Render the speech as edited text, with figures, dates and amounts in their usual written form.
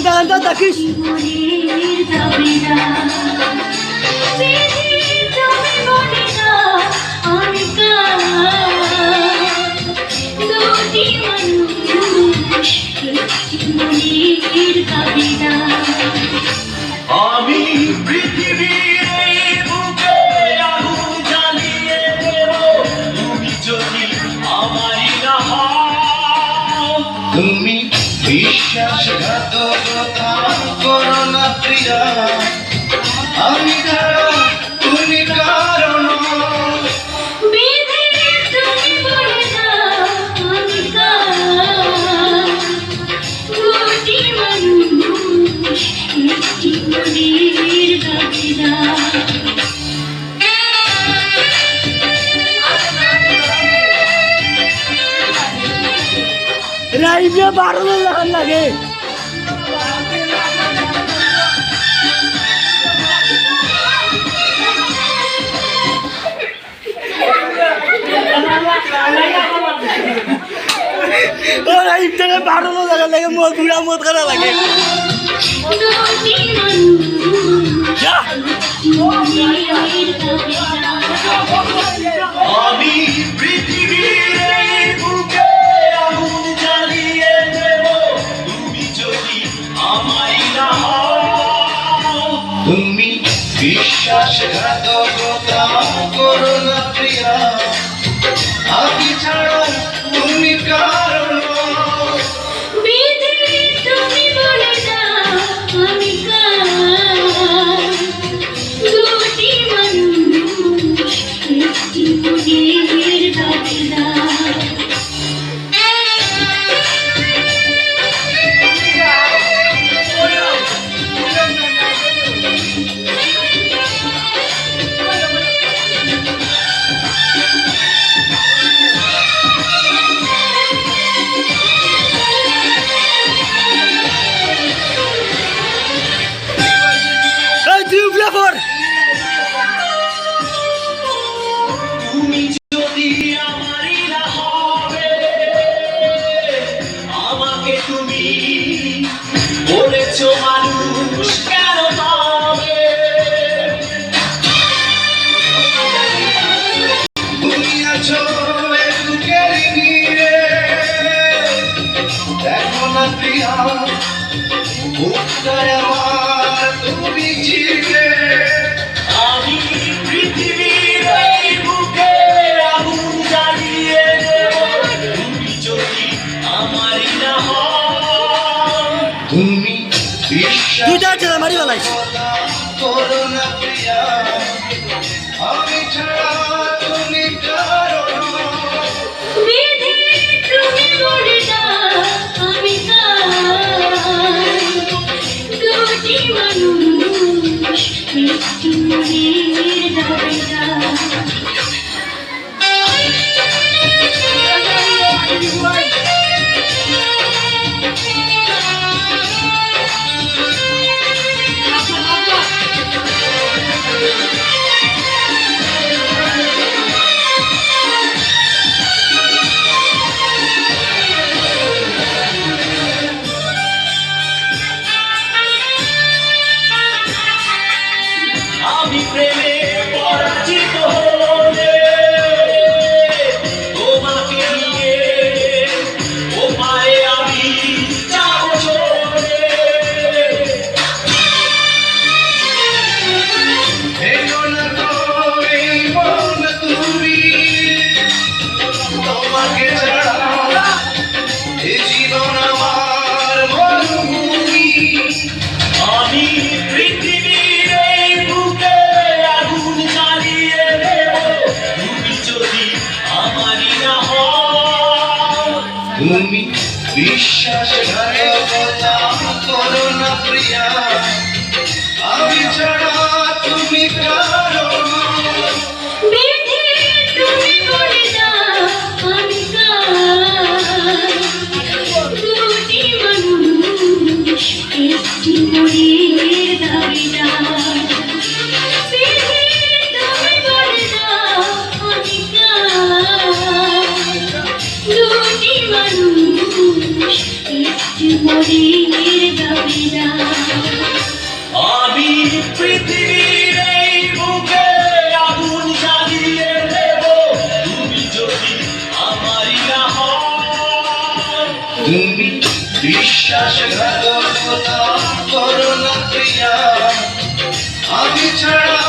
গানটা গানটা দেখিস আমি পৃথিবীর এই বুকে আগুন জ্বালিয়ে দেব তুমি যদি আমারই না হও। তুমি বিশ্বাসঘাতকতা করো না প্রিয়া, আমি ছাড়া তুমি কারণ রাইবে 12 লাখ লাগে ও রাইব থেকে 12 লাখ লাগে মদ পুরা মদ করা লাগে আমি পৃথিবীর এই বুকে আগুন জ্বালিয়ে দেব তুমি যদি আমারই না হও। তুমি বিশ্বাসঘাতকতা করো না প্রিয়া, আমি ছাড়া তুমি কারণ তুমি যদি আমারই না হবে, আমাকে তুমি বলেছো মানুষ কেন পাবে। তুমি আছো বুকের ভিড়ে, দেখো না প্রিয়া বুকটায় আমার তুমি চিরবে। আমি পৃথিবীর এই বুকে আগুন জ্বালিয়ে দেব তুমি যদি আমারই না হও। তুমি বিশ্বাস করো না প্রিয়া, আমি ছাড়া তুমি কারণ আমি প্রেমে পরাজিত হলে তোমাকে নিয়ে ও পায়ে আমি যাব চলে। ভেঙো না তো এই মন তুমি, তোমাকে ছাড়া এ জীবন আমার মরুভূমি। আমি পৃথিবীর এই বুকে আগুন জ্বালিয়ে দেব তুমি যদি আমারই না হও। তুমি বিশ্বাসঘাতকতা করো না প্রিয়া, আমি ছাড়া তুমি কারণ মরির দাবিদার। বিশ্বাসঘাতকতা করো না প্রিয়া, আমি ছাড়া